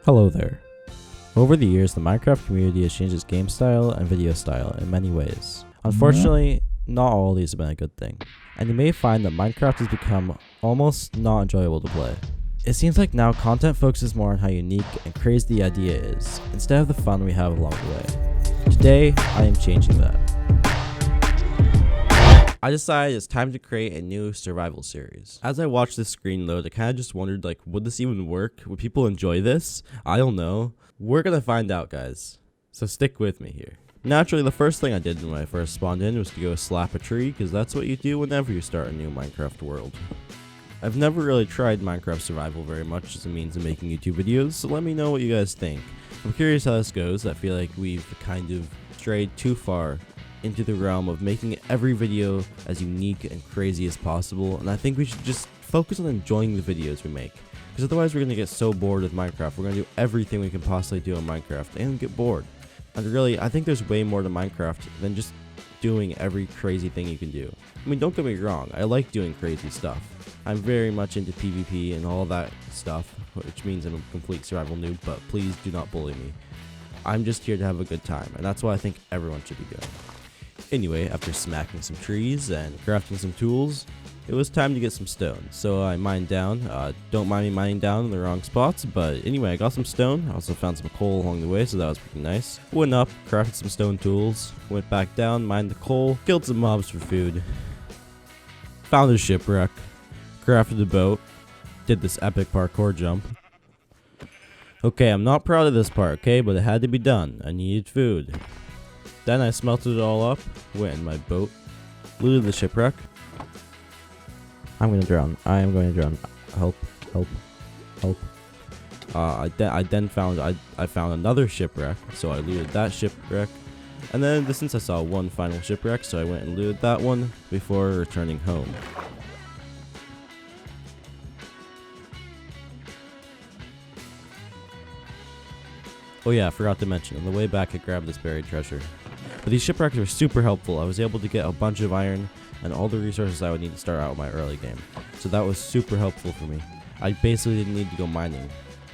Hello there. Over the years, the Minecraft community has changed its game style and video style in many ways. Unfortunately, not all of these have been a good thing, and you may find that Minecraft has become almost not enjoyable to play. It seems like now content focuses more on how unique and crazy the idea is, instead of the fun we have along the way. Today, I am changing that. I decided it's time to create a new survival series. As I watched this screen load, I kind of just wondered, would this even work? Would people enjoy this? I don't know. We're gonna find out, guys. So stick with me here. Naturally, the first thing I did when I first spawned in was to go slap a tree, because that's what you do whenever you start a new Minecraft world. I've never really tried Minecraft survival very much as a means of making YouTube videos, so let me know what you guys think. I'm curious how this goes. I feel like we've kind of strayed too far into the realm of making every video as unique and crazy as possible, and I think we should just focus on enjoying the videos we make, because otherwise we're going to get so bored with Minecraft. We're going to do everything we can possibly do in Minecraft and get bored. And really, I think there's way more to Minecraft than just doing every crazy thing you can do. I mean, don't get me wrong, I like doing crazy stuff. I'm very much into PvP and all that stuff, which means I'm a complete survival noob, but please do not bully me. I'm just here to have a good time, and that's what I think everyone should be doing. Anyway, after smacking some trees and crafting some tools, it was time to get some stone. So I mined down. Don't mind me mining down in the wrong spots, but anyway, I got some stone. I also found some coal along the way, so that was pretty nice. Went up, crafted some stone tools, went back down, mined the coal, killed some mobs for food, found a shipwreck, crafted a boat, did this epic parkour jump. Okay, I'm not proud of this part, okay, but it had to be done. I needed food. Then I smelted it all up, went in my boat, looted the shipwreck. I'm gonna drown. I am going to drown. Help, help, help. I found another shipwreck, so I looted that shipwreck. And then in the distance I saw one final shipwreck, so I went and looted that one before returning home. Oh yeah, I forgot to mention, on the way back I grabbed this buried treasure. But these shipwrecks were super helpful. I was able to get a bunch of iron and all the resources I would need to start out my early game. So that was super helpful for me. I basically didn't need to go mining,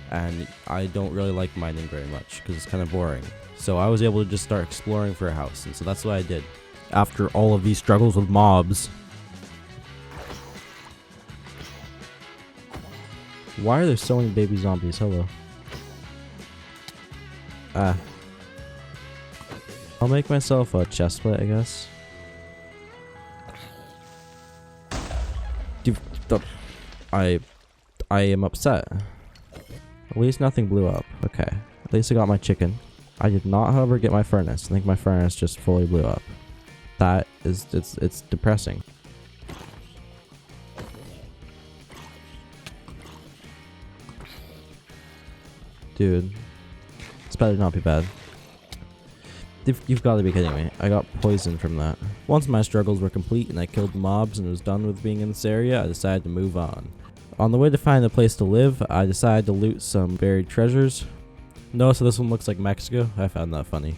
and I don't really like mining very much because it's kind of boring. So I was able to just start exploring for a house, and so that's what I did. After all of these struggles with mobs. Why are there so many baby zombies? Hello. I'll make myself a chestplate, I guess. I am upset. At least nothing blew up. Okay. At least I got my chicken. I did not, however, get my furnace. I think my furnace just fully blew up. That is, it's depressing. Dude. This better not be bad. You've got to be kidding me. I got poisoned from that. Once my struggles were complete and I killed the mobs and was done with being in this area, I decided to move on. On the way to find a place to live, I decided to loot some buried treasures. Notice this one looks like Mexico. I found that funny.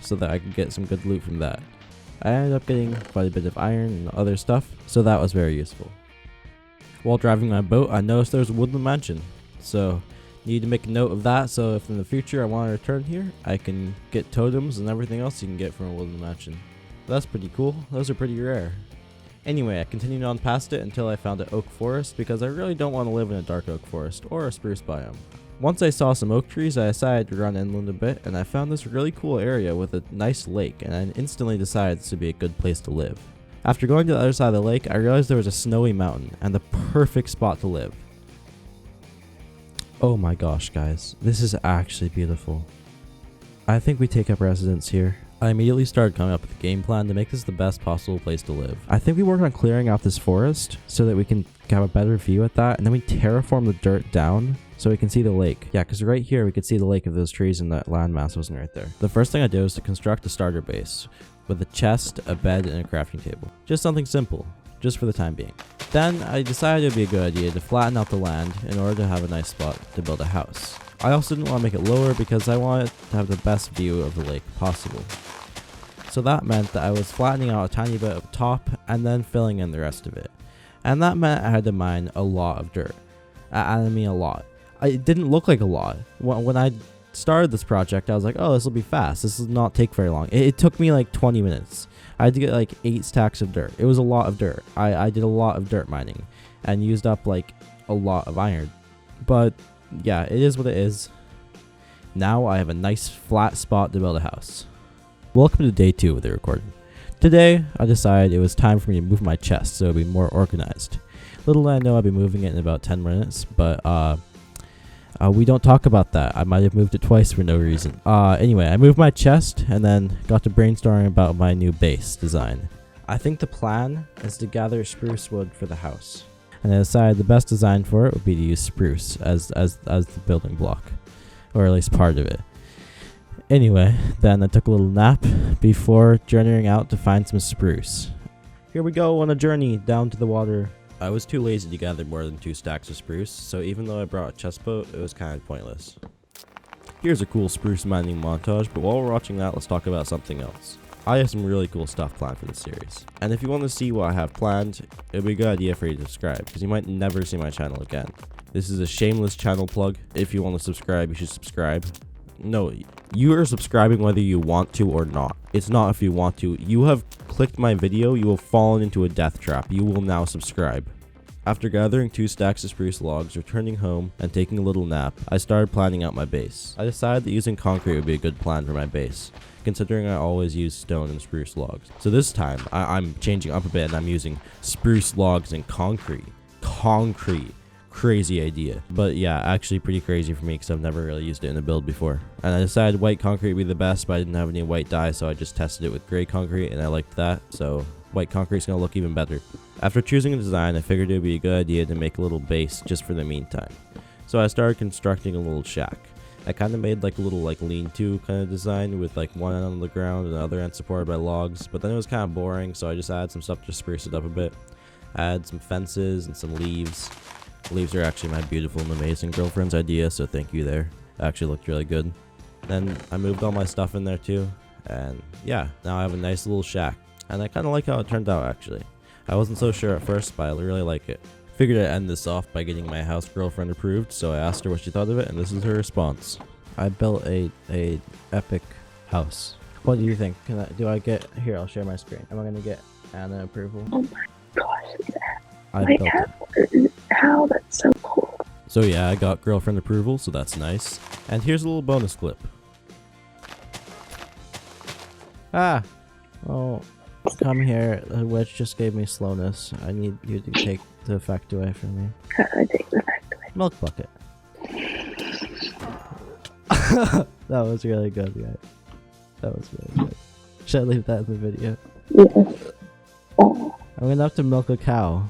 So that I could get some good loot from that. I ended up getting quite a bit of iron and other stuff, so that was very useful. While driving my boat, I noticed there was a woodland mansion. So need to make a note of that, so if in the future I want to return here, I can get totems and everything else you can get from a woodland mansion. That's pretty cool. Those are pretty rare. Anyway, I continued on past it until I found an oak forest, because I really don't want to live in a dark oak forest or a spruce biome. Once I saw some oak trees, I decided to run inland a bit, and I found this really cool area with a nice lake, and I instantly decided this would be a good place to live. After going to the other side of the lake, I realized there was a snowy mountain, and the perfect spot to live. Oh my gosh, guys, this is actually beautiful. I think we take up residence here. I immediately started coming up with a game plan to make this the best possible place to live. I think we work on clearing out this forest so that we can have a better view at that, and then we terraform the dirt down so we can see the lake. Yeah, because right here we could see the lake if those trees and that landmass wasn't right there. The first thing I did was to construct a starter base with a chest, a bed, and a crafting table. Just something simple, just for the time being. Then I decided it would be a good idea to flatten out the land in order to have a nice spot to build a house. I also didn't want to make it lower because I wanted to have the best view of the lake possible. So that meant that I was flattening out a tiny bit of top and then filling in the rest of it. And that meant I had to mine a lot of dirt. I mean a lot. it didn't look like a lot. When I started this project, I was like, oh, this will be fast. This will not take very long. It took me like 20 minutes. I had to get like 8 stacks of dirt. It was a lot of dirt. I did a lot of dirt mining and used up like a lot of iron. But yeah, it is what it is. Now I have a nice flat spot to build a house. Welcome to day 2 of the recording. Today, I decided it was time for me to move my chest so it would be more organized. Little did I know I'd be moving it in about 10 minutes, but we don't talk about that. I might have moved it twice for no reason. Anyway, I moved my chest and then got to brainstorming about my new base design. I think the plan is to gather spruce wood for the house. And I decided the best design for it would be to use spruce as the building block, or at least part of it. Anyway, then I took a little nap before journeying out to find some spruce. Here we go on a journey down to the water. I was too lazy to gather more than 2 stacks of spruce, so even though I brought a chest boat, it was kind of pointless. Here's a cool spruce mining montage, but while we're watching that, let's talk about something else. I have some really cool stuff planned for this series, and if you want to see what I have planned, it would be a good idea for you to subscribe, because you might never see my channel again. This is a shameless channel plug. If you want to subscribe, you should subscribe. No, you are subscribing whether you want to or not. It's not if you want to. You have clicked my video, you have fallen into a death trap. You will now subscribe. After gathering 2 stacks of spruce logs, returning home, and taking a little nap, I started planning out my base. I decided that using concrete would be a good plan for my base, considering I always use stone and spruce logs. So this time, I'm changing up a bit and I'm using spruce logs and concrete. Concrete. Crazy idea, but yeah, actually pretty crazy for me because I've never really used it in a build before. And I decided white concrete would be the best, but I didn't have any white dye, so I just tested it with gray concrete and I liked that, so white concrete's gonna look even better. After choosing a design, I figured it would be a good idea to make a little base just for the meantime. So I started constructing a little shack. I kind of made like a little like lean-to kind of design with like one end on the ground and the other end supported by logs, but then it was kind of boring, so I just added some stuff to spruce it up a bit. I added some fences and some leaves. Leaves are actually my beautiful and amazing girlfriend's idea, so thank you there. It actually looked really good. Then I moved all my stuff in there too, and yeah, now I have a nice little shack. And I kind of like how it turned out actually. I wasn't so sure at first, but I really like it. Figured I'd end this off by getting my house girlfriend approved, so I asked her what she thought of it, and this is her response. I built a epic house. What do you think? Do I get, here, I'll share my screen. Am I gonna get Anna approval? Oh my gosh, yeah. I built it. How? That's so cool. So yeah, I got girlfriend approval, so that's nice. And here's a little bonus clip. Ah! Oh, come here. The witch just gave me slowness. I need you to take the effect away from me. How do I take the effect away? Milk bucket. That was really good, guys. That was really good. Should I leave that in the video? Yes. Oh. I'm gonna have to milk a cow.